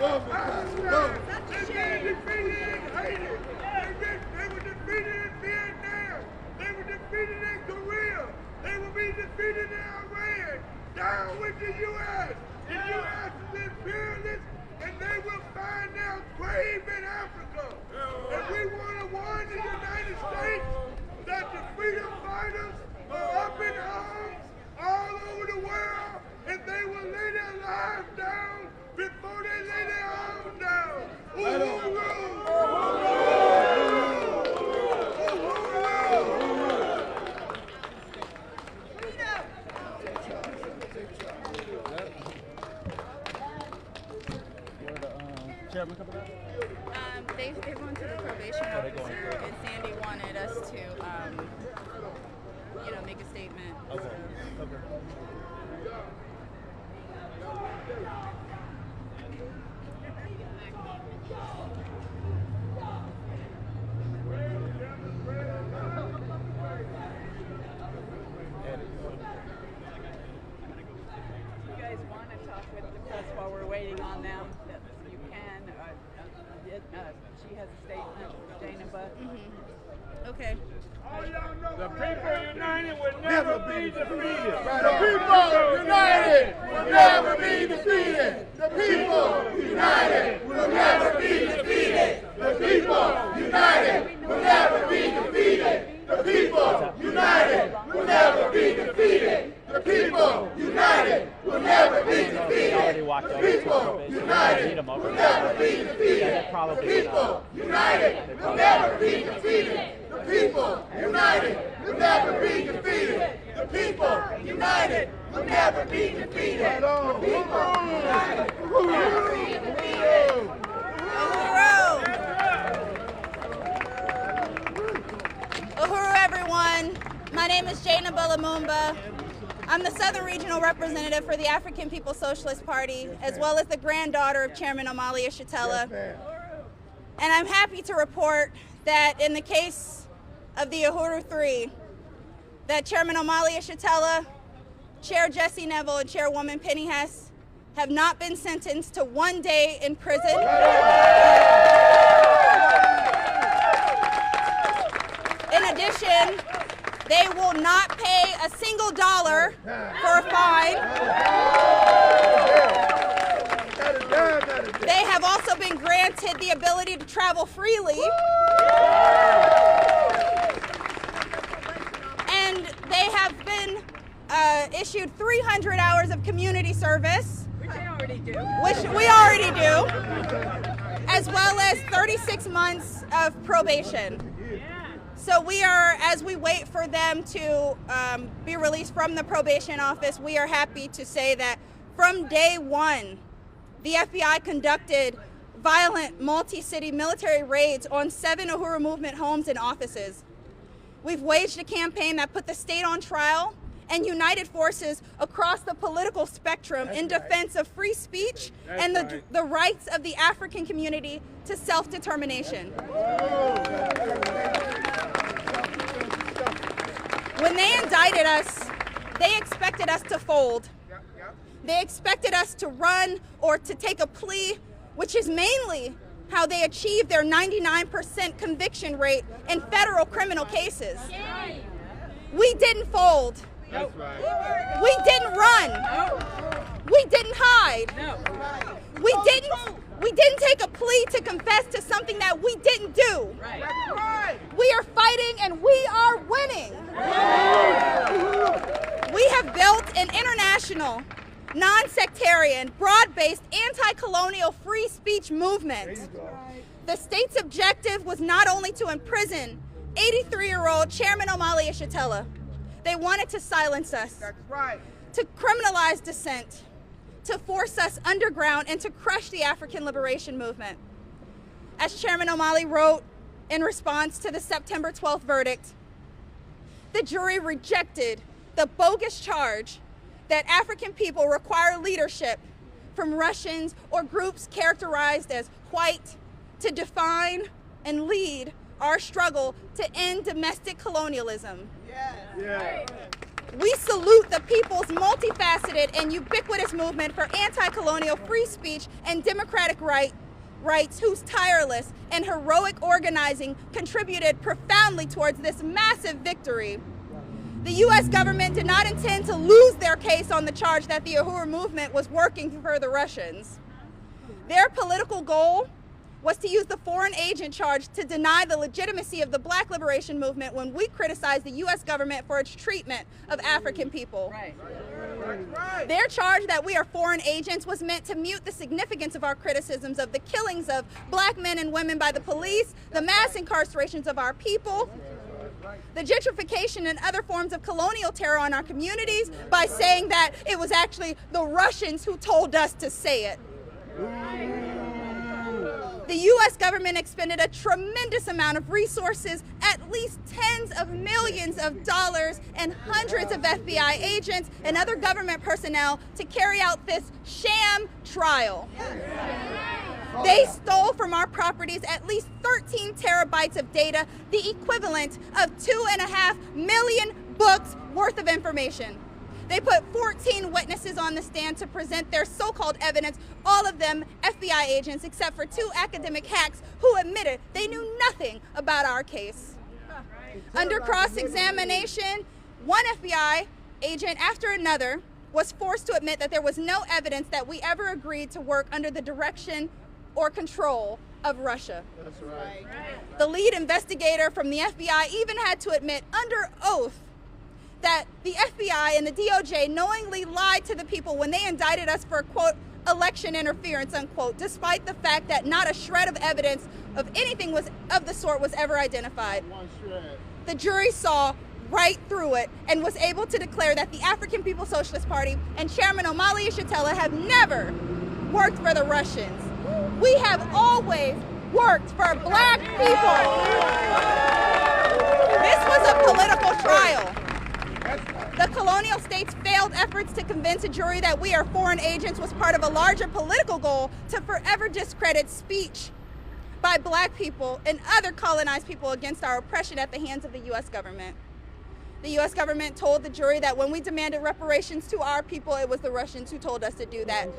They've been defeated in Haiti. They were defeated in Vietnam. They were defeated in Korea. They will be defeated in Iran. Down with the U.S. The U.S. is imperialist, and they will find their grave in Africa. And we want to warn the United States that the freedom fighters are up in arms all over the world, and they will lay their lives down before they lay their arms down. Uhuru! They're going to the probation officer, and Sandy wanted us to, make a statement. Okay. You guys want to talk with the press while we're waiting on them? You can. She has a statement, Janeba. Okay. The people united will never be defeated. The people united will never be defeated. The people united will never be defeated. The people united will never be defeated. The people united will never be defeated. The people united will never be defeated. The people united will never be defeated. The people united will never be defeated. The people united will never be defeated. The people united will never be defeated. The people united will never be defeated. Uhuru, everyone. My name is Janeba Lumumba. I'm the Southern Regional Representative for the African People's Socialist Party, as well as the granddaughter of Chairman Omali Yeshitela. And I'm happy to report that in the case of the Uhuru 3, that Chairman Omali Yeshitela, Chair Jesse Neville, and Chairwoman Penny Hess have not been sentenced to 1 day in prison. In addition, they will not pay a single dollar for a fine. They have also been granted the ability to travel freely. And they have been issued 300 hours of community service, which we already do, as well as 36 months of probation. So we are, as we wait for them to be released from the probation office, we are happy to say that from day one, the FBI conducted violent multi-city military raids on 7 Uhuru Movement homes and offices. We've waged a campaign that put the state on trial and united forces across the political spectrum in defense of free speech and the rights of the African community to self-determination. When they indicted us, they expected us to fold. They expected us to run or to take a plea, which is mainly how they achieved their 99% conviction rate in federal criminal cases. We didn't fold. That's right. We didn't run. We didn't hide. We didn't take a plea to confess to something that we didn't do. We are fighting and we are winning. We have built an international, non-sectarian, broad-based, anti-colonial free speech movement. The state's objective was not only to imprison 83-year-old Chairman Omali Yeshitela. They wanted to silence us, to criminalize dissent, to force us underground, and to crush the African liberation movement. As Chairman Omali wrote in response to the September 12th verdict, the jury rejected the bogus charge that African people require leadership from Russians or groups characterized as white to define and lead our struggle to end domestic colonialism. We salute the people's multifaceted and ubiquitous movement for anti-colonial free speech and democratic rights whose tireless and heroic organizing contributed profoundly towards this massive victory. The U.S. government did not intend to lose their case on the charge that the Uhuru movement was working for the Russians. Their political goal was to use the foreign agent charge to deny the legitimacy of the Black liberation movement when we criticized the U.S. government for its treatment of African people. Right. Their charge that we are foreign agents was meant to mute the significance of our criticisms of the killings of Black men and women by the police, the mass incarcerations of our people, the gentrification and other forms of colonial terror on our communities by saying that it was actually the Russians who told us to say it. The U.S. government expended a tremendous amount of resources, at least tens of millions of dollars and hundreds of FBI agents and other government personnel to carry out this sham trial. They stole from our properties at least 13 terabytes of data, the equivalent of 2.5 million books worth of information. They put 14 witnesses on the stand to present their so-called evidence, all of them FBI agents, except for 2 academic hacks who admitted they knew nothing about our case. Under cross-examination, one FBI agent after another was forced to admit that there was no evidence that we ever agreed to work under the direction or control of Russia. That's right. The lead investigator from the FBI even had to admit under oath that the FBI and the DOJ knowingly lied to the people when they indicted us for, quote, election interference, unquote, despite the fact that not a shred of evidence of anything of the sort was ever identified. One shred. The jury saw right through it and was able to declare that the African People's Socialist Party and Chairman Omali Yeshitela have never worked for the Russians. We have always worked for Black people. This was a political trial. The colonial states' failed efforts to convince a jury that we are foreign agents was part of a larger political goal to forever discredit speech by Black people and other colonized people against our oppression at the hands of the U.S. government. The U.S. government told the jury that when we demanded reparations to our people, it was the Russians who told us to do that.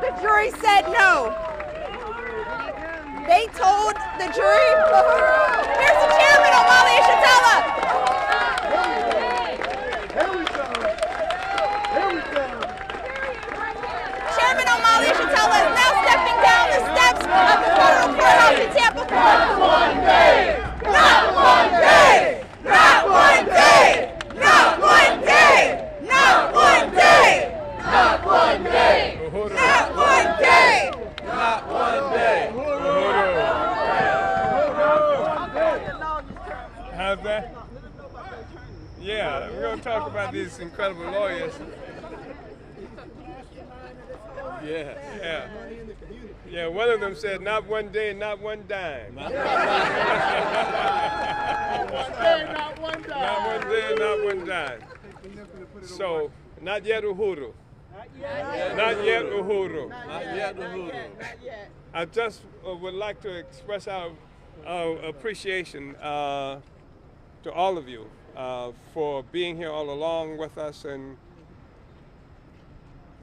The jury said no. They told the jury, here's the chairman, Omali Yeshitela. Chairman Omali Yeshitela is now stepping down the steps of the federal courthouse in Tampa, Florida. Not one day! Not one day! Not one day! Not one day! Not one day! Not one day! Not one day! Not one day! How's that? Yeah, we're going to talk about these incredible lawyers. Yeah, one of them said, not one day, not one dime. Not one day, not one dime. Not one day, not one dime. So, not yet Uhuru. Not yet Uhuru. Not yet, Uhuru. I just would like to express our appreciation to all of you for being here all along with us and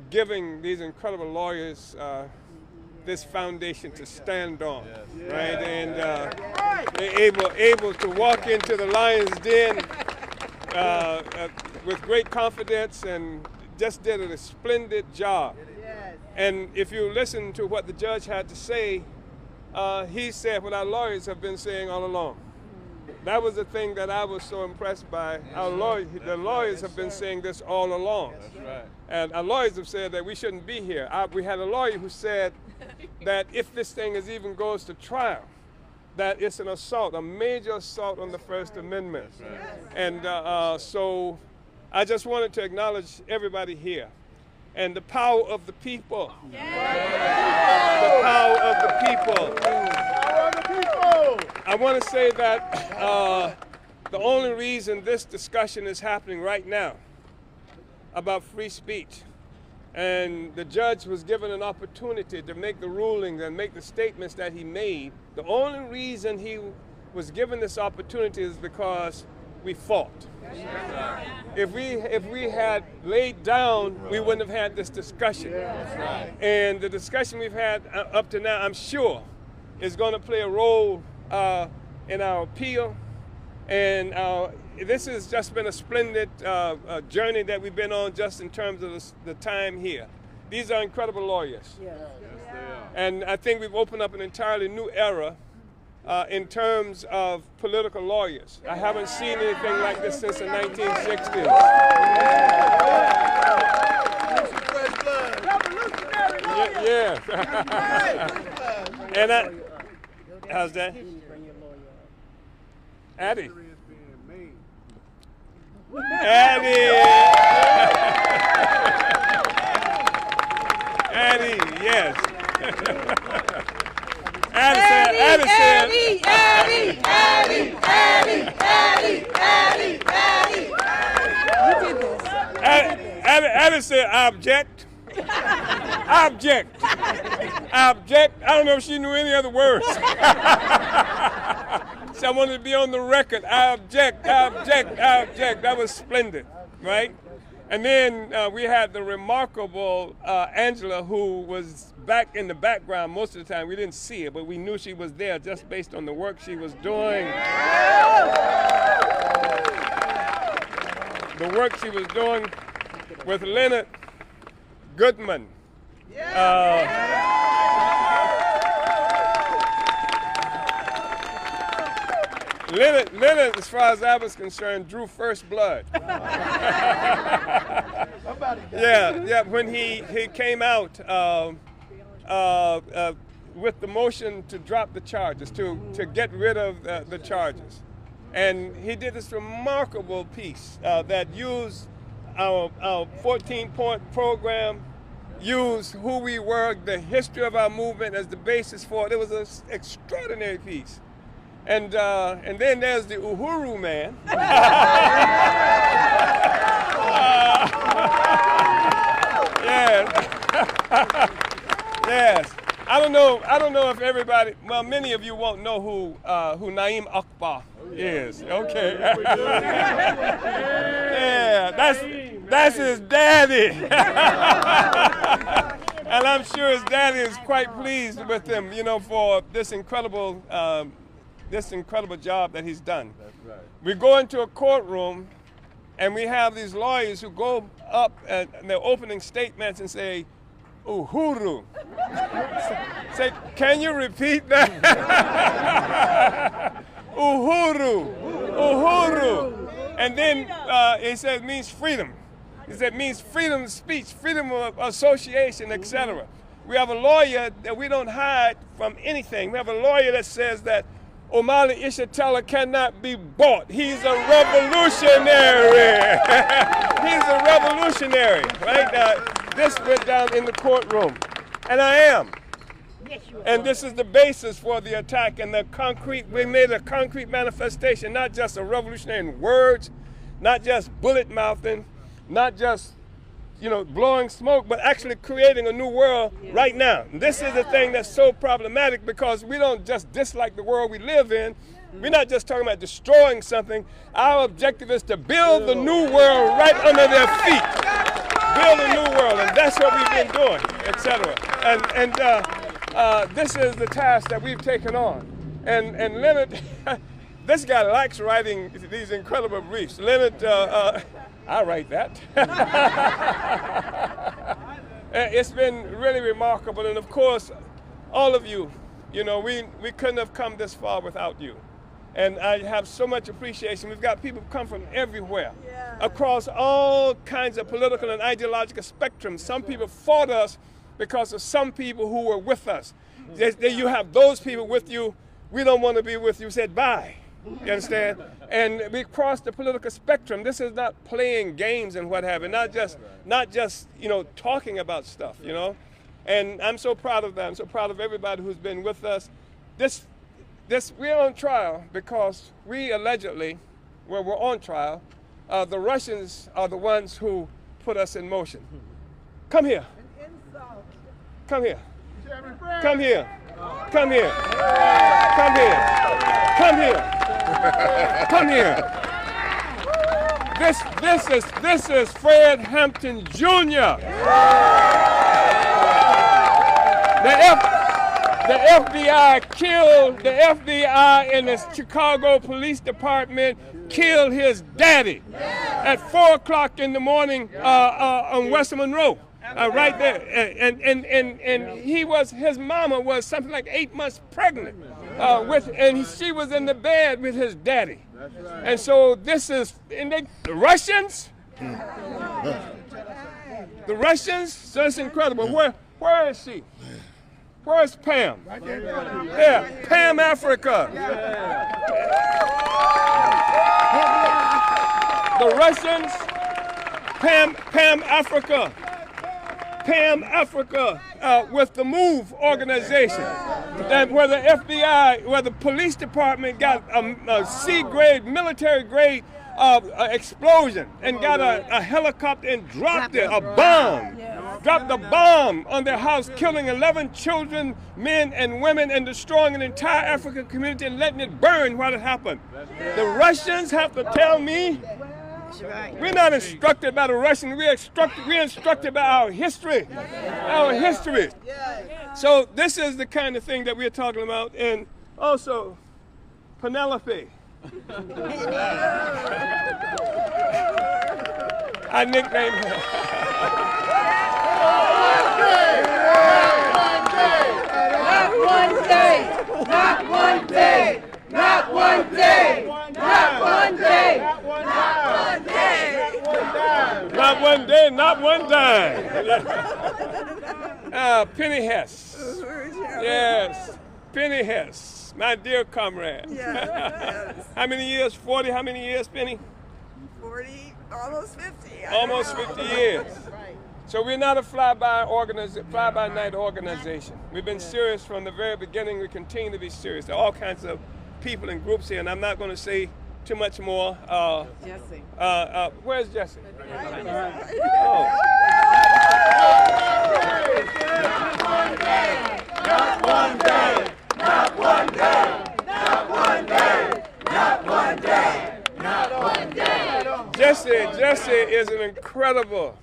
giving these incredible lawyers this foundation to stand on, right? And they're able to walk into the lion's den with great confidence and just did a splendid job. And if you listen to what the judge had to say, he said what our lawyers have been saying all along. That was the thing that I was so impressed by. The lawyers have been saying this all along. That's right. And our lawyers have said that we shouldn't be here. We had a lawyer who said that if this thing even goes to trial, that it's an assault, a major assault on the First Amendment. Right. And so I just wanted to acknowledge everybody here and the power of the people. The power of the people. I want to say that the only reason this discussion is happening right now about free speech, and the judge was given an opportunity to make the rulings and make the statements that he made, the only reason he was given this opportunity is because we fought. If we had laid down, we wouldn't have had this discussion. And the discussion we've had up to now, I'm sure, is going to play a role in our appeal. And this has just been a splendid journey that we've been on just in terms of the time here. These are incredible lawyers. Yes, they are. And I think we've opened up an entirely new era in terms of political lawyers. I haven't seen anything like this since the 1960s. Yeah. And how's that? Addie. Addie, yes. Addie said, I object. I object. I object. I don't know if she knew any other words. So I wanted to be on the record. I object, I object, I object. That was splendid, right? And then we had the remarkable Angela, who was back in the background most of the time. We didn't see her, but we knew she was there just based on the work she was doing. The work she was doing with Leonard Goodman. Leonard, as far as I was concerned, drew first blood. Yeah. When he came out with the motion to drop the charges, to get rid of the charges, and he did this remarkable piece that used our 14-point program, used who we were, the history of our movement as the basis for it. It was an extraordinary piece. And then there's the Uhuru man. Yes. Yes. I don't know if everybody, well, many of you won't know who Naim Akbar is. Okay. Yeah, that's his daddy. And I'm sure his daddy is quite pleased with him, for this incredible job that he's done. That's right. We go into a courtroom and we have these lawyers who go up at their opening statements and say, Uhuru. Say, can you repeat that? Uhuru. Uhuru. And then he said it means freedom. He said it means freedom of speech, freedom of association, etc. We have a lawyer that we don't hide from anything. We have a lawyer that says that Omali Ishatella cannot be bought. He's a revolutionary. He's a revolutionary, right? This went down in the courtroom, and I am. And this is the basis for the attack and the concrete. We made a concrete manifestation, not just a revolutionary in words, not just bullet mouthing, not just blowing smoke, but actually creating a new world right now. And this is the thing that's so problematic because we don't just dislike the world we live in. We're not just talking about destroying something. Our objective is to build the new world right under their feet. Build a new world, and that's what we've been doing, etc. And this is the task that we've taken on. And Leonard, this guy likes writing these incredible briefs. Leonard, I write that. It's been really remarkable, and of course, all of you, we couldn't have come this far without you. And I have so much appreciation. We've got people who come from everywhere, across all kinds of political and ideological spectrums. Some people fought us because of some people who were with us. You have those people with you. We don't want to be with you. Said bye. You understand? And we crossed the political spectrum. This is not playing games and what have you. Not just talking about stuff. And I'm so proud of that. I'm so proud of everybody who's been with us. We're on trial because we allegedly, we're on trial, the Russians are the ones who put us in motion. Come here. Come here. Come here. Come here. Come here. Come here. Come here. This is Fred Hampton Jr. The FBI and the Chicago Police Department killed his daddy at 4 o'clock in the morning on Western Monroe, right there. And his mama was something like 8 months pregnant, and she was in the bed with his daddy. And so this is, the Russians, so it's incredible. Where is she? Where's Pam? Yeah, Pam Africa. The Russians, Pam Africa. Pam Africa with the MOVE organization, where the FBI, where the police department got a C-grade, military-grade explosion and got a helicopter and dropped it, a bomb. Dropped a bomb on their house, killing 11 children, men and women, and destroying an entire African community and letting it burn while it happened. The Russians have to tell me, we're not instructed by the Russians, we're instructed by our history. Our history. So this is the kind of thing that we're talking about. And also, Penelope. I nicknamed her. Not one day, not one day, not one day, not one day, not one day, not one day, not one dime. Penny Hess. Yes, Penny Hess, my dear comrade. Yes. How many years? 40? How many years, Penny? 40, almost 50. Almost 50 years. So we're not a fly-by-night organization. We've been serious from the very beginning. We continue to be serious. There are all kinds of people and groups here, and I'm not going to say too much more. Jesse. Where's Jesse? Not one day, not one day, not one day, not one day, not one day, not one day. Jesse is an incredible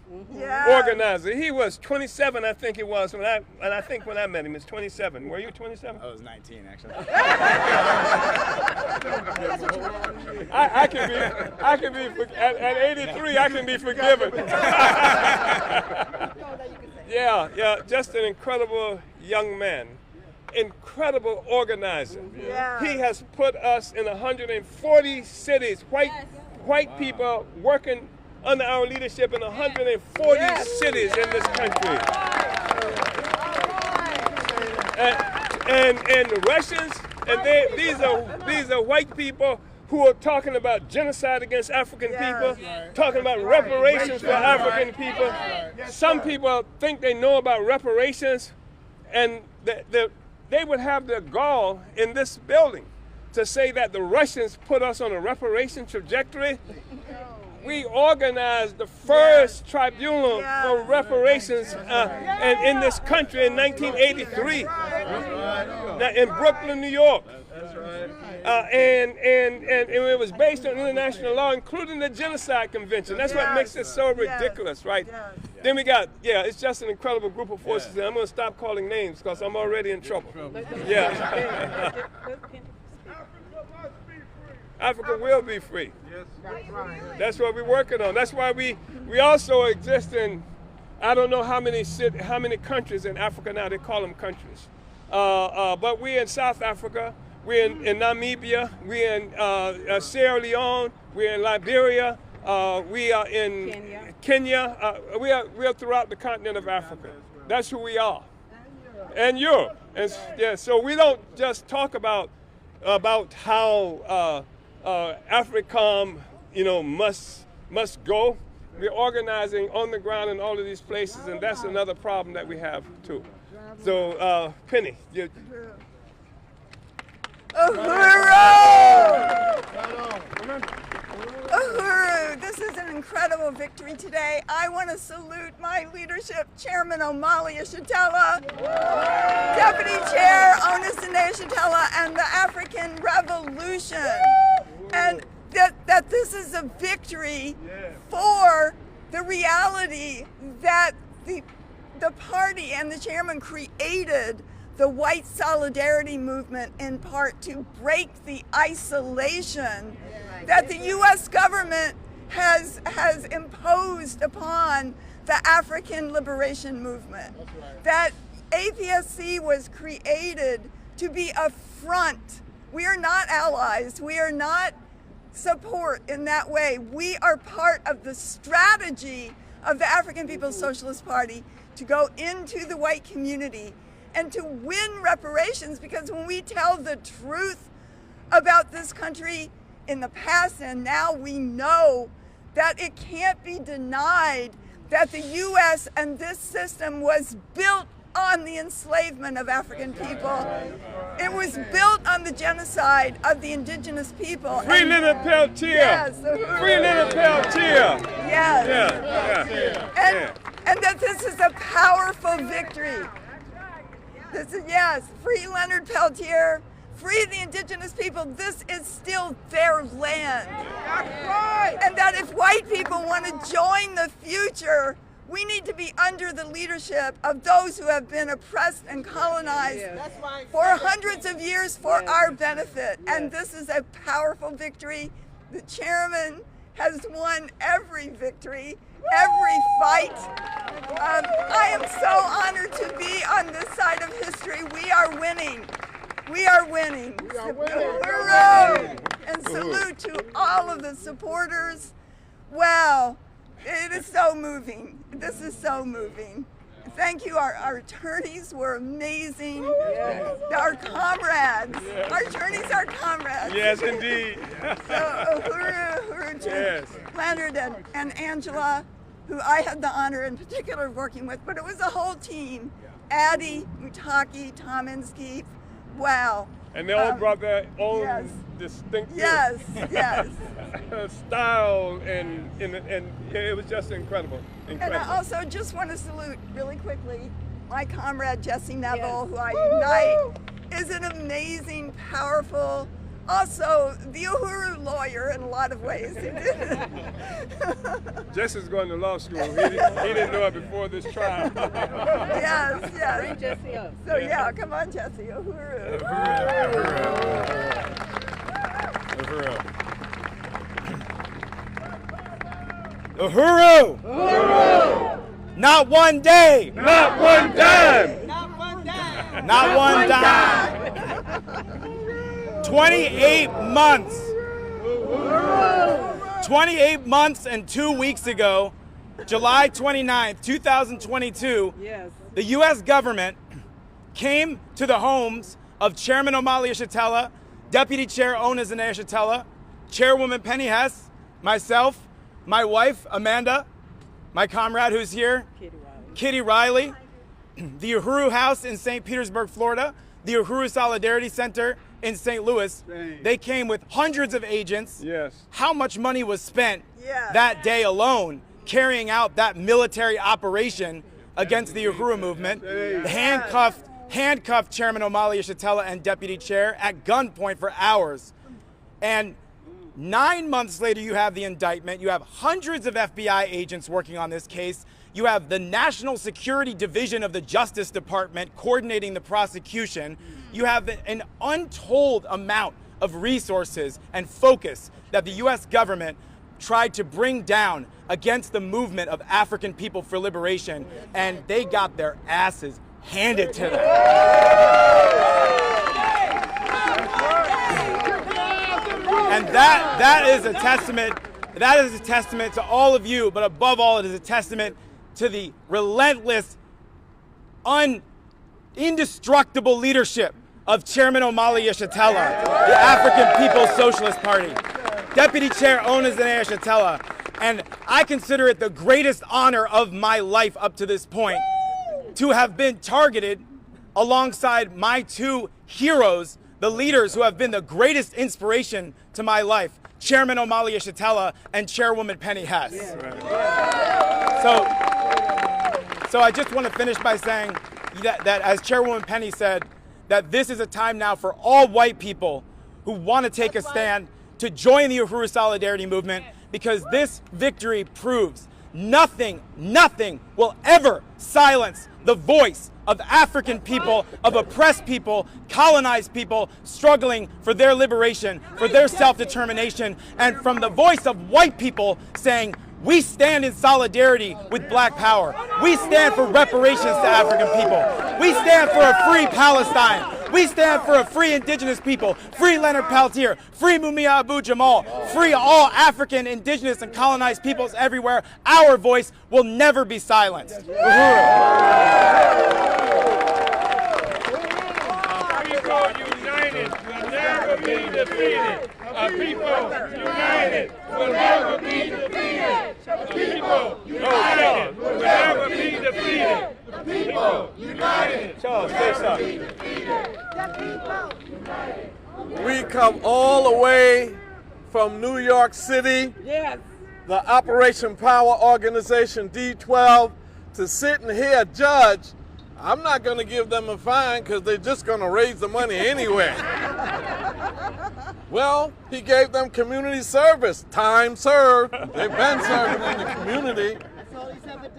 organizer. He was 27, I think he was, when I met him, he was 27. Were you 27? I was 19, actually. I can be at 83, I can be forgiven. Yeah, just an incredible young man. Incredible organizer. Yeah. He has put us in 140 cities, white people working under our leadership in 140 cities in this country. And the Russians, and these are white people who are talking about genocide against African people, talking about reparations for African people. Some people think they know about reparations, and they would have the gall in this building to say that the Russians put us on a reparation trajectory. We organized the first tribunal for reparations in this country in 1983 in Brooklyn, New York. And it was based on international law, including the Genocide Convention. That's what makes it so ridiculous, right? Then we got, it's just an incredible group of forces. And I'm going to stop calling names because I'm already in trouble. Yeah. Africa will be free. Yes, that's right. That's what we're working on. That's why we also exist in, I don't know how many countries in Africa now. They call them countries. But we're in South Africa. We're in Namibia. We're in Sierra Leone. We're in Liberia. We are in Kenya. We are throughout the continent of Africa. That's who we are. And Europe. And so we don't just talk about how AFRICOM, must go. We're organizing on the ground in all of these places, and that's another problem that we have too. So, Penny, Uhuru! This is an incredible victory today. I want to salute my leadership, Chairman Omali Yeshitela, Deputy Chair Onusine Yeshitela, and the African Revolution. And that this is a victory for the reality that the party and the chairman created the white solidarity movement in part to break the isolation that the U.S. government has imposed upon the African liberation movement. That APSC was created to be a front. We are not allies. We are not support in that way. We are part of the strategy of the African People's Socialist Party to go into the white community and to win reparations, because when we tell the truth about this country in the past and now, we know that it can't be denied that the U.S. and this system was built on the enslavement of African people. It was built on the genocide of the indigenous people. Free Little Peltier! Yes. Free Little Peltier! Yes. And that this is a powerful victory. This is, yes, free Leonard Peltier, free the indigenous people. This is still their land. That's right. And that if white people want to join the future, we need to be under the leadership of those who have been oppressed and colonized for hundreds of years for our benefit. And this is a powerful victory. The chairman has won every victory, every fight. I am so honored to be on this side of history. We are winning. We are winning. Uhuru! And salute to all of the supporters. Wow. It is so moving. This is so moving. Thank you. Our attorneys were amazing. Yes. Our comrades. Yes. Our attorneys are comrades. Yes, indeed. So Uhuru, yes. Leonard, and Angela, who I had the honor in particular of working with, but it was a whole team. Addie, Mutaki, Tom Inskeep. Wow. And they all brought their own distinctive style, and it was just incredible. And I also just want to salute really quickly my comrade Jesse Neville, who I unite, is an amazing, powerful, also the Uhuru lawyer in a lot of ways. Jesse's going to law school. He didn't know it before this trial. Yes. Bring Jesse up. So come on, Jesse. Uhuru. Uhuru! Uhuru! Not one day! Not one dime! Not one dime! Not one dime! 28 months! 28 months and 2 weeks ago, July 29th, 2022, the U.S. government came to the homes of Chairman Omali Yeshitela, Deputy Chair Ona Zanea Yeshitela, Chairwoman Penny Hess, myself, my wife, Amanda, my comrade who's here, Kitty Riley, the Uhuru House in St. Petersburg, Florida, the Uhuru Solidarity Center in St. Louis. They came with hundreds of agents. Yes. How much money was spent that day alone carrying out that military operation against the Uhuru movement? Handcuffed Chairman Omali Yeshitela and Deputy Chair at gunpoint for hours. And 9 months later, you have the indictment. You have hundreds of FBI agents working on this case. You have the National Security Division of the Justice Department coordinating the prosecution. You have an untold amount of resources and focus that the U.S. government tried to bring down against the movement of African people for liberation, and they got their asses handed to them. And that is a testament to all of you, but above all, it is a testament to the relentless, indestructible leadership of Chairman Omali Yeshitela, the African People's Socialist Party, Deputy Chair Ona Zanea Yeshitela, and I consider it the greatest honor of my life up to this point to have been targeted alongside my two heroes, the leaders who have been the greatest inspiration to my life, Chairman Omali Yeshitela and Chairwoman Penny Hess. So I just want to finish by saying that as Chairwoman Penny said, that this is a time now for all white people who want to take a stand to join the Uhuru Solidarity Movement, because this victory proves nothing will ever silence the voice of African people, of oppressed people, colonized people struggling for their liberation, for their self-determination, and from the voice of white people saying, we stand in solidarity with Black power. We stand for reparations to African people. We stand for a free Palestine. We stand for a free indigenous people, free Leonard Peltier, free Mumia Abu-Jamal, free all African, indigenous, and colonized peoples everywhere. Our voice will never be silenced. Uhuru. People united will never be defeated. A people united will never be defeated. A people united will never be defeated. The people united. Charles, say something. We come all the way from New York City, the Operation Power Organization D12, to sit and hear a judge. I'm not going to give them a fine because they're just going to raise the money anyway. Well, he gave them community service. Time served. They've been serving in the community.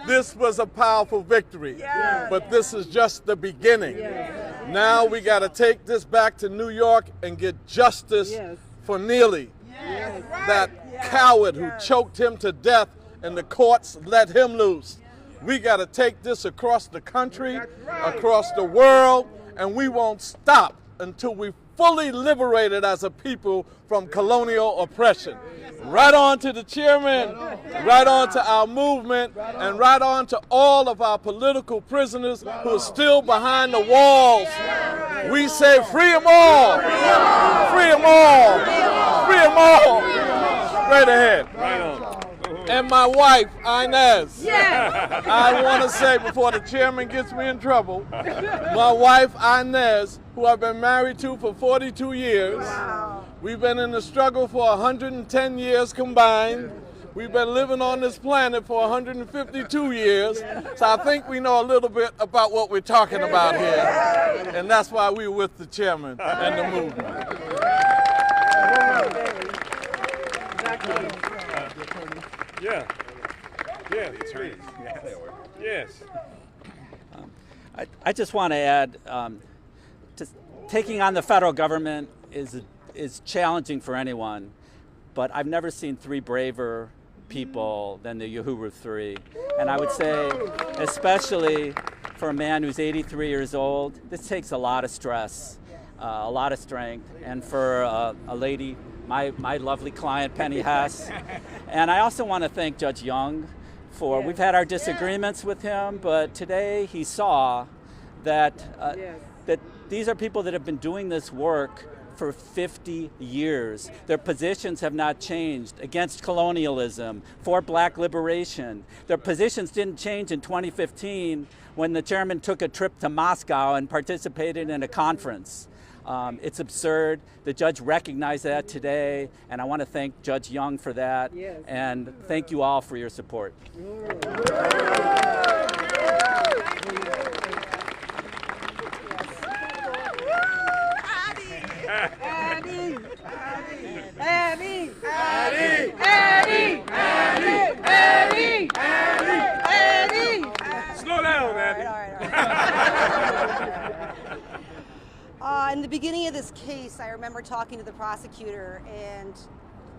This was a powerful victory, but this is just the beginning. Now we got to take this back to New York and get justice for Neely, that coward who choked him to death and the courts let him loose. We got to take this across the country, across the world, and we won't stop until we fully liberated as a people from colonial oppression. Right on to the chairman, right on to our movement, and right on to all of our political prisoners who are still behind the walls. We say free them all, free them all, free them all. Straight ahead. Right on. And my wife, Inez. I want to say before the chairman gets me in trouble, my wife, Inez, who I've been married to for 42 years. We've been in the struggle for 110 years combined. We've been living on this planet for 152 years. So I think we know a little bit about what we're talking about here. And that's why we're with the chairman and the movement. Yeah. Yes. I just want to add, taking on the federal government is challenging for anyone, but I've never seen three braver people than the Uhuru Three. And I would say, especially for a man who's 83 years old, this takes a lot of stress, a lot of strength, and for a lady, my lovely client, Penny Hess. And I also want to thank Judge Young for, we've had our disagreements with him, but today he saw that, that these are people that have been doing this work for 50 years. Their positions have not changed against colonialism, for Black liberation. Their positions didn't change in 2015 when the chairman took a trip to Moscow and participated in a conference. It's absurd. The judge recognized that today, and I want to thank Judge Young for that, and thank you all for your support. Slow down, Abby. In the beginning of this case, I remember talking to the prosecutor, and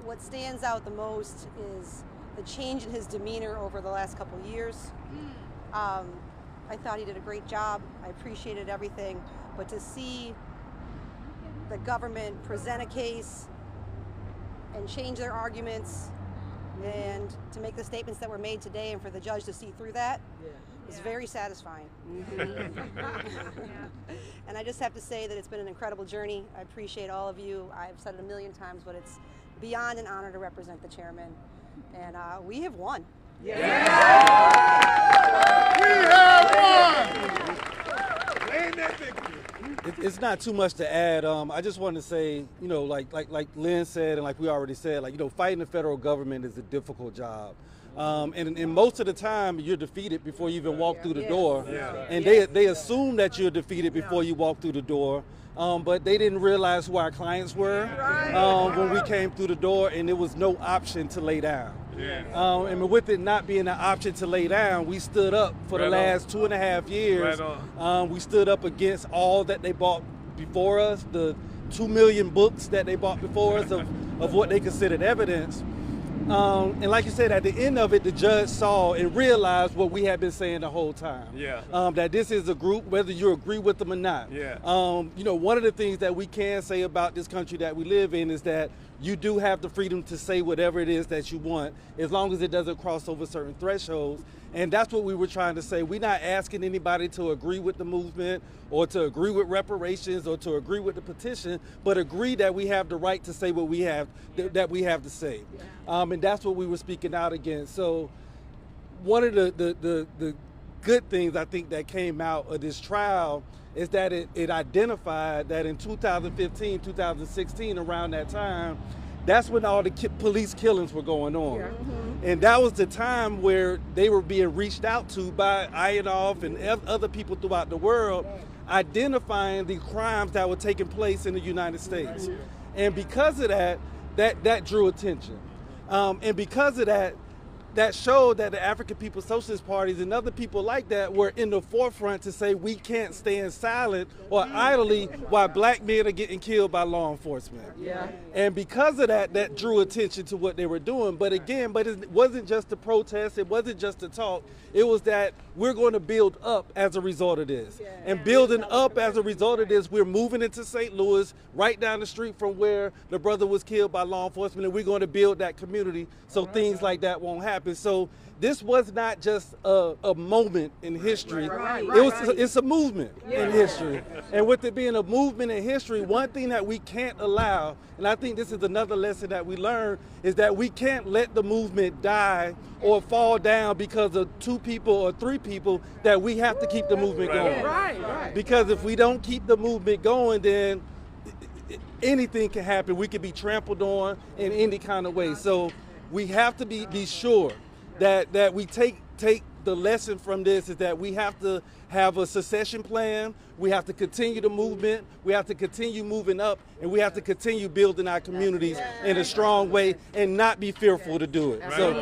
what stands out the most is the change in his demeanor over the last couple of years. I thought he did a great job. I appreciated everything, but to see the government present a case and change their arguments and to make the statements that were made today and for the judge to see through that is very satisfying. And I just have to say that it's been an incredible journey. I appreciate all of you. I've said it a million times, but it's beyond an honor to represent the chairman. And we have won. We have won! It's not too much to add. I just want to say, you know, like Lynn said, and like we already said, like, you know, fighting the federal government is a difficult job. And most of the time, you're defeated before you even walk through the door. And they assume that you're defeated before you walk through the door. but they didn't realize who our clients were when we came through the door, and there was no option to lay down. And with it not being an option to lay down, we stood up for the last 2.5 years. We stood up against all that they bought before us, the 2 million books that they bought before us of what they considered evidence. And like you said, at the end of it, the judge saw and realized what we had been saying the whole time. That this is a group, whether you agree with them or not. You know, one of the things that we can say about this country that we live in is that you do have the freedom to say whatever it is that you want, as long as it doesn't cross over certain thresholds. And that's what we were trying to say. We're not asking anybody to agree with the movement or to agree with reparations or to agree with the petition, but agree that we have the right to say what we have, that we have to say. And that's what we were speaking out against. So one of the good things I think that came out of this trial is that it identified that in 2015, 2016, around that time, that's when all the police killings were going on. And that was the time where they were being reached out to by INOF and other people throughout the world, identifying the crimes that were taking place in the United States. And because of that drew attention. And because of that showed that the African People's Socialist Parties and other people like that were in the forefront to say we can't stand silent or idly while black men are getting killed by law enforcement. And because of that drew attention to what they were doing. But again, it wasn't just the protest, it wasn't just the talk, it was that we're going to build up as a result of this. And building up as a result of this, we're moving into St. Louis, right down the street from where the brother was killed by law enforcement, and we're going to build that community so things like that won't happen. So this was not just a moment in history. It's a movement in history. And with it being a movement in history, one thing that we can't allow, and I think this is another lesson that we learned, is that we can't let the movement die or fall down because of 2 people or 3 people, that we have to keep the movement going. Because if we don't keep the movement going, then anything can happen. We could be trampled on in any kind of way. So we have to be sure that we take the lesson from this, is that we have to have a succession plan, we have to continue the movement, we have to continue moving up, and we have to continue building our communities in a strong way and not be fearful to do it. So,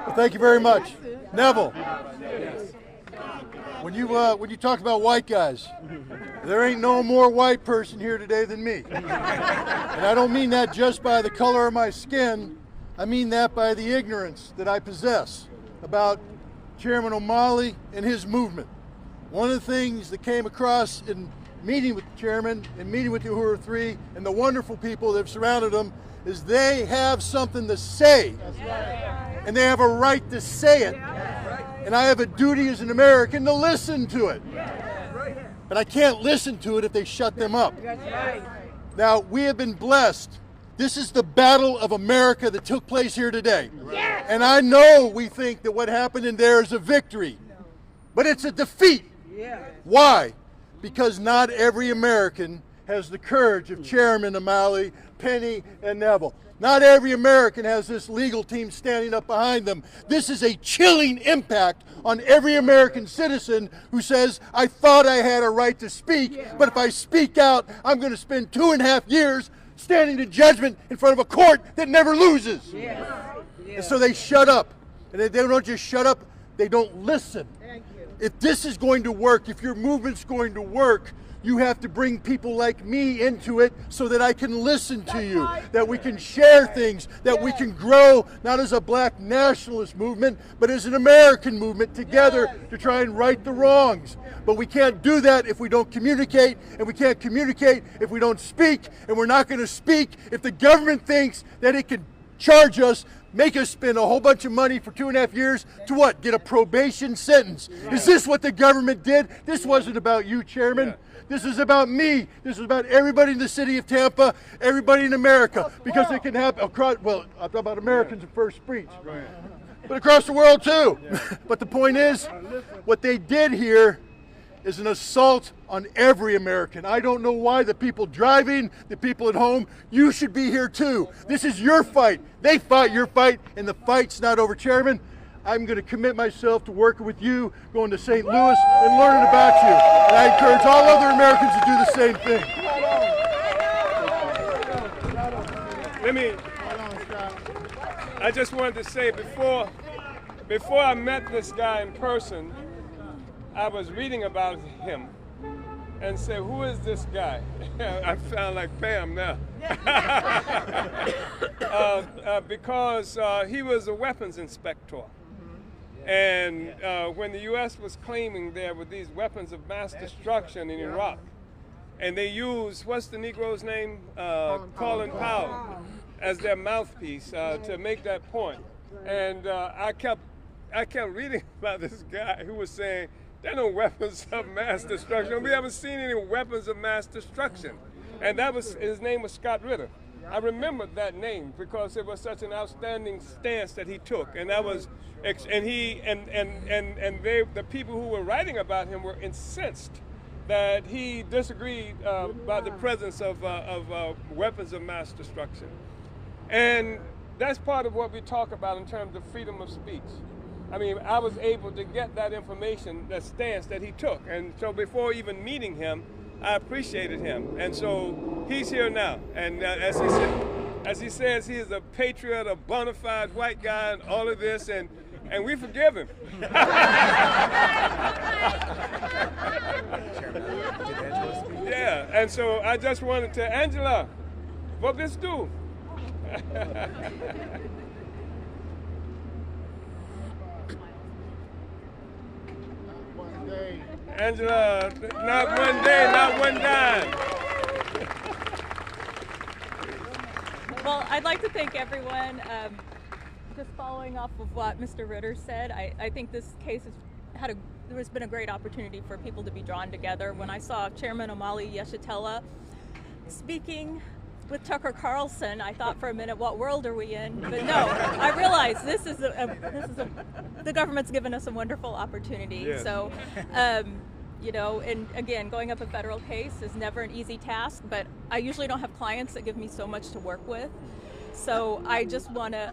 Well, thank you very much. Neville, when you talk about white guys, there ain't no more white person here today than me. And I don't mean that just by the color of my skin, I mean that by the ignorance that I possess about Chairman O'Malley and his movement. One of the things that came across in meeting with the chairman and meeting with the Uhuru 3 and the wonderful people that have surrounded them is they have something to say. And they have a right to say it. And I have a duty as an American to listen to it. And I can't listen to it if they shut them up. Now, we have been blessed. This is the battle of America that took place here today. And I know we think that what happened in there is a victory. But it's a defeat. Why? Because not every American has the courage of Chairman O'Malley, Penny, and Neville. Not every American has this legal team standing up behind them. This is a chilling impact on every American citizen who says, I thought I had a right to speak, but if I speak out, I'm going to spend 2.5 years standing to judgment in front of a court that never loses. And so they shut up. And they don't just shut up, they don't listen. If this is going to work, if your movement's going to work, you have to bring people like me into it so that I can listen to you, that we can share things, that we can grow not as a black nationalist movement, but as an American movement together to try and right the wrongs. But we can't do that if we don't communicate, and we can't communicate if we don't speak, and we're not going to speak if the government thinks that it can charge us, make us spend a whole bunch of money for 2.5 years to what? Get a probation sentence. Is this what the government did? This wasn't about you, Chairman. This is about me. This is about everybody in the city of Tampa, everybody in America, because it can happen across, well, I'm talking about Americans in first speech, but across the world too. But the point is, what they did here is an assault on every American. I don't know why the people driving, the people at home, you should be here too. This is your fight. They fought your fight, and the fight's not over. Chairman, I'm going to commit myself to working with you, going to St. Louis and learning about you. And I encourage all other Americans to do the same thing. I just wanted to say before I met this guy in person, I was reading about him and said, who is this guy? I sound like Pam now. Because he was a weapons inspector. And when the U.S. was claiming there were these weapons of mass destruction in Iraq, and they used, what's the Negro's name? Colin Powell as their mouthpiece to make that point. And I kept reading about this guy who was saying, there are no weapons of mass destruction. We haven't seen any weapons of mass destruction. And that was, his name was Scott Ritter. I remembered that name because it was such an outstanding stance that he took. And that was, and the people who were writing about him were incensed that he disagreed about the presence of weapons of mass destruction. And that's part of what we talk about in terms of freedom of speech. I mean, I was able to get that information, that stance that he took. And so before even meeting him, I appreciated him. And so he's here now. And as he says, he is a patriot, a bona fide white guy, and all of this, and we forgive him. Yeah, and so I just wanted to, Angela, what this do? Angela, not one day, not one dime. Well, I'd like to thank everyone. Just following off of what Mr. Ritter said, I think this case there's been a great opportunity for people to be drawn together. When I saw Chairman Omali Yeshitela speaking with Tucker Carlson, I thought for a minute, what world are we in? But no, I realized the government's given us a wonderful opportunity. Yes. So, you know, and again, going up a federal case is never an easy task, but I usually don't have clients that give me so much to work with. So I just want to,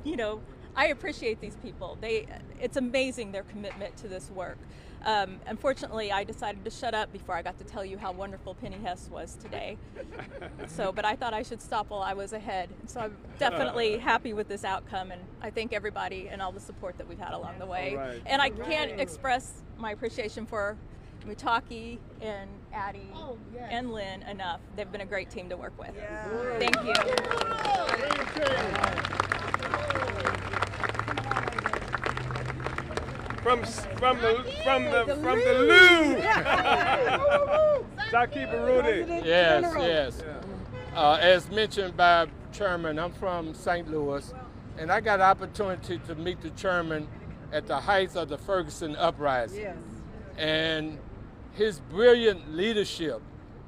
you know, I appreciate these people. It's amazing their commitment to this work. Unfortunately, I decided to shut up before I got to tell you how wonderful Penny Hess was today. But I thought I should stop while I was ahead. So I'm definitely happy with this outcome, and I thank everybody and all the support that we've had along the way. Right. And I can't express my appreciation for Mutaki and Addie and Lynn enough. They've been a great team to work with. Yeah. Thank you. From the Lou. Zaki Barudi. Yes. As mentioned by Chairman, I'm from St. Louis, and I got an opportunity to meet the Chairman at the height of the Ferguson uprising. Yes. And his brilliant leadership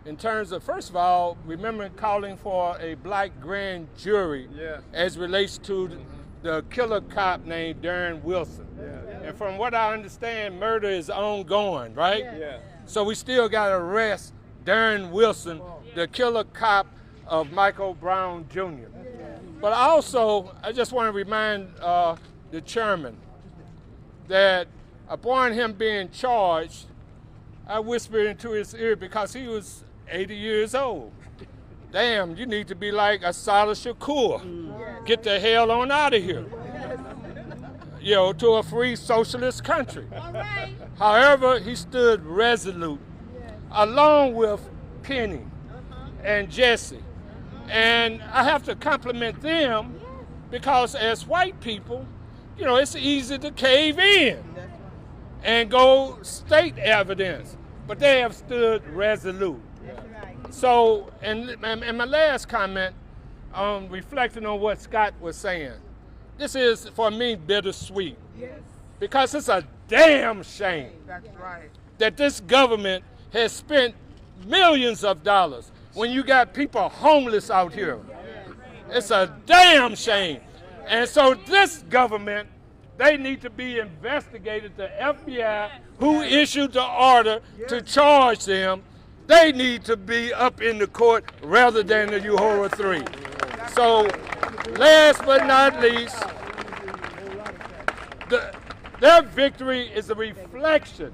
in terms of, first of all, remember calling for a black grand jury as relates to the killer cop named Darren Wilson. Yeah. And from what I understand, murder is ongoing, right? Yeah. So we still got to arrest Darren Wilson, the killer cop of Michael Brown Jr. Yeah. But also, I just want to remind the chairman that upon him being charged, I whispered into his ear because he was 80 years old. Damn, you need to be like Asada Shakur. Get the hell on out of here. You know, to a free socialist country. Right. However, he stood resolute, along with Penny and Jesse. And I have to compliment them because as white people, you know, it's easy to cave in and go state evidence, but they have stood resolute. So, and my last comment, reflecting on what Scott was saying, this is, for me, bittersweet. Yes. Because it's a damn shame that this government has spent millions of dollars when you got people homeless out here. It's a damn shame. And so this government They need to be investigated. The FBI, who issued the order to charge them, they need to be up in the court rather than the Uhuru 3. So, last but not least, their victory is a reflection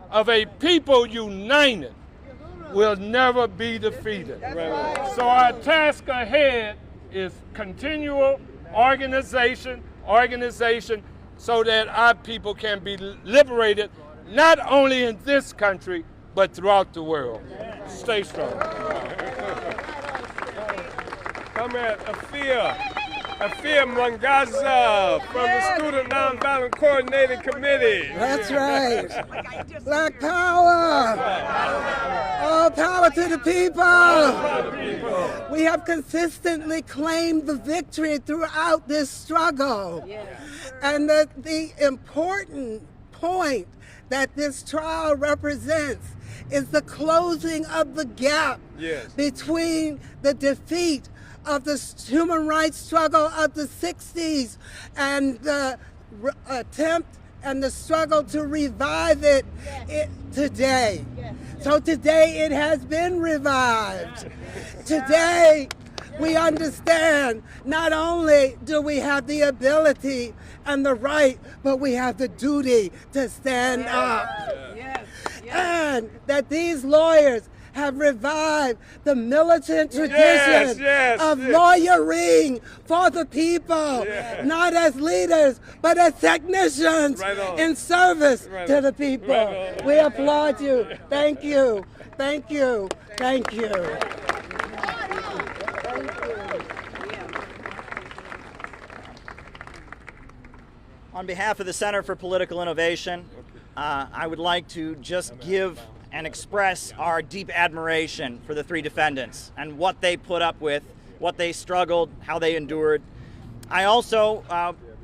of a people united will never be defeated. So our task ahead is continual organization, so that our people can be liberated, not only in this country, but throughout the world. Stay strong. Comrade Afia Mwangaza from the Student Nonviolent Coordinating Committee. That's right. Black power. All power to the people. We have consistently claimed the victory throughout this struggle. And the important point that this trial represents is the closing of the gap between the defeat of the human rights struggle of the 60s and the attempt and the struggle to revive it today. So today it has been revived. Today we understand not only do we have the ability and the right, but we have the duty to stand up. And that these lawyers have revived the militant tradition of lawyering for the people, not as leaders, but as technicians in service to the people. We applaud you. Thank you. Thank you. Thank you. On behalf of the Center for Political Innovation, I would like to just give and express our deep admiration for the three defendants and what they put up with, what they struggled, how they endured. I also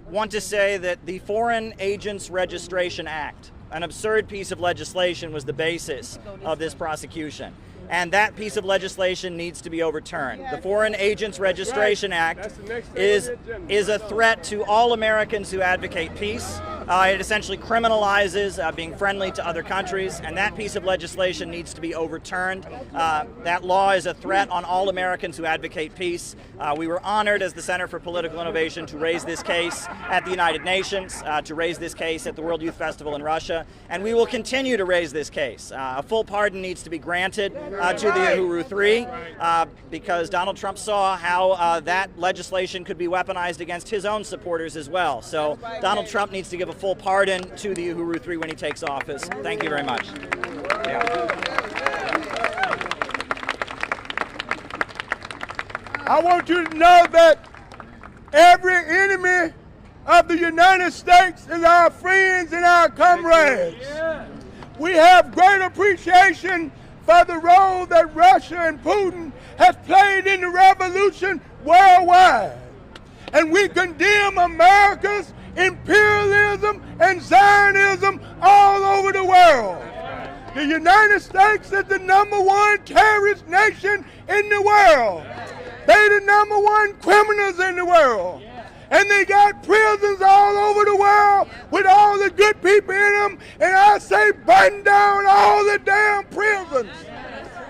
want to say that the Foreign Agents Registration Act, an absurd piece of legislation, was the basis of this prosecution. And that piece of legislation needs to be overturned. The Foreign Agents Registration Act is a threat to all Americans who advocate peace. It essentially criminalizes being friendly to other countries, and that piece of legislation needs to be overturned. That law is a threat on all Americans who advocate peace. We were honored as the Center for Political Innovation to raise this case at the United Nations, to raise this case at the World Youth Festival in Russia, and we will continue to raise this case. A full pardon needs to be granted to the Uhuru 3 because Donald Trump saw how that legislation could be weaponized against his own supporters as well. So Donald Trump needs to give a full pardon to the Uhuru 3 when he takes office. Thank you very much. I want you to know that every enemy of the United States is our friends and our comrades. We have great appreciation for the role that Russia and Putin has played in the revolution worldwide. And we condemn America's imperialism and Zionism all over the world. The United States is the #1 terrorist nation in the world. They're the #1 criminals in the world. And they got prisons all over the world with all the good people in them. And I say burn down all the damn prisons.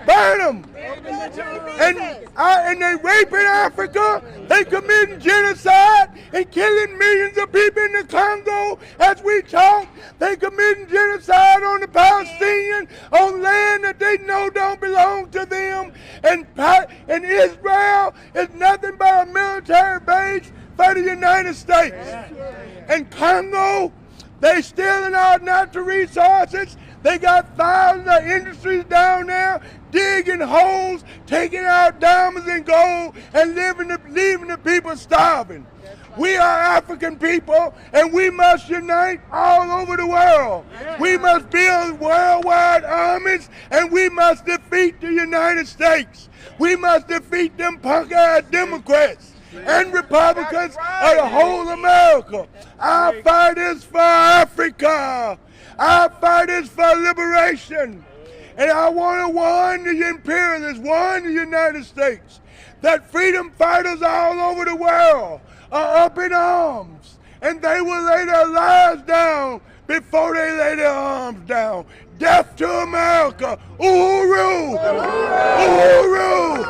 Burn them. And they raping Africa. They committing genocide and killing millions of people in the Congo as we talk. They committing genocide on the Palestinians on land that they know don't belong to them. And Israel is nothing but a military base for the United States. And Congo, they stealing our natural resources. They got thousands of industries down there digging holes, taking out diamonds and gold, and leaving the people starving. We are African people, and we must unite all over the world. We must build worldwide armies, and we must defeat the United States. We must defeat them punk-ass Democrats and Republicans of the whole America. Our fight is for Africa. Our fight is for liberation. And I want to warn the imperialists, warn the United States, that freedom fighters all over the world are up in arms. and they will lay their lives down before they lay their arms down. Death to America! Uhuru! Uhuru!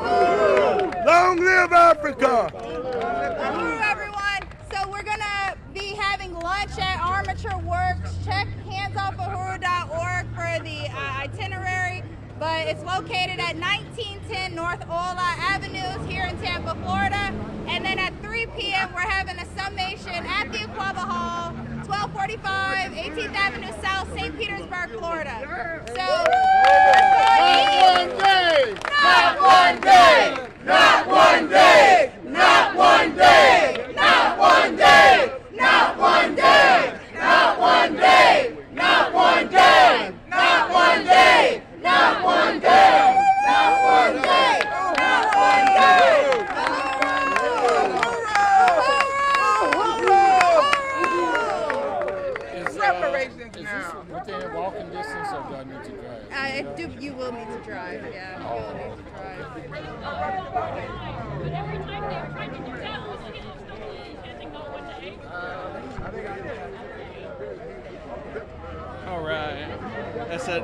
Long live Africa! Uhuru, everyone. So we're going to be having lunch at Armature Works. Check handsoffahuru.org for the itinerary. But it's located at 1910 North Ola Avenues here in Tampa, Florida. And then at 3 p.m. we're having a summation at the Aquaba Hall, 1245 18th Avenue South, St. Petersburg, Florida. So, not one day! Not one day! Not one day! Not one day! Not one day! Not one day! Not one day! Not one day! Not one day! Not one day! Not one day! Reparations now. Is this within walking distance, or do I need to drive? You will need to drive, yeah. You will need to drive. But every time they're trying to do that, also they just don't know what to aim for. All right. That's it.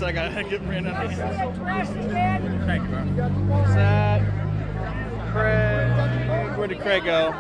I gotta get ran out of here. Thank you, bro. Zach, Craig. Where did Craig go?